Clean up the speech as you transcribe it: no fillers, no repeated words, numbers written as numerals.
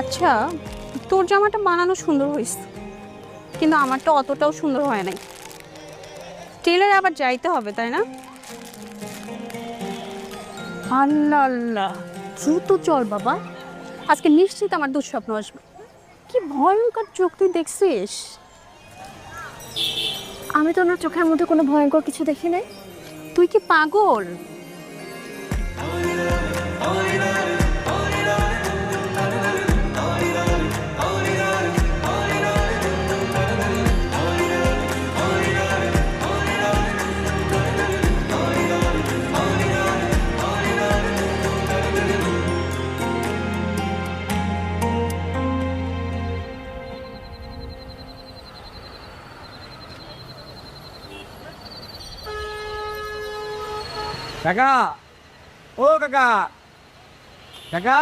আচ্ছা, তোর জামাটা বানানো সুন্দর হয়েছে, কিন্তু আমারটা অতটাও সুন্দর হয় নাই। টেলারে আবার যাইতে হবে, তাই না? আল্লাহ আল্লাহ, দ্রুত চল বাবা, আজকে নিশ্চিত আমার দুঃস্বপ্ন আসবে। কি ভয়ঙ্কর চোখ, তুই দেখছিস? আমি তো ওনার চোখের মধ্যে কোনো ভয়ঙ্কর কিছু দেখি নাই। তুই কি পাগল? কাকা, ও কাকা, কাকা।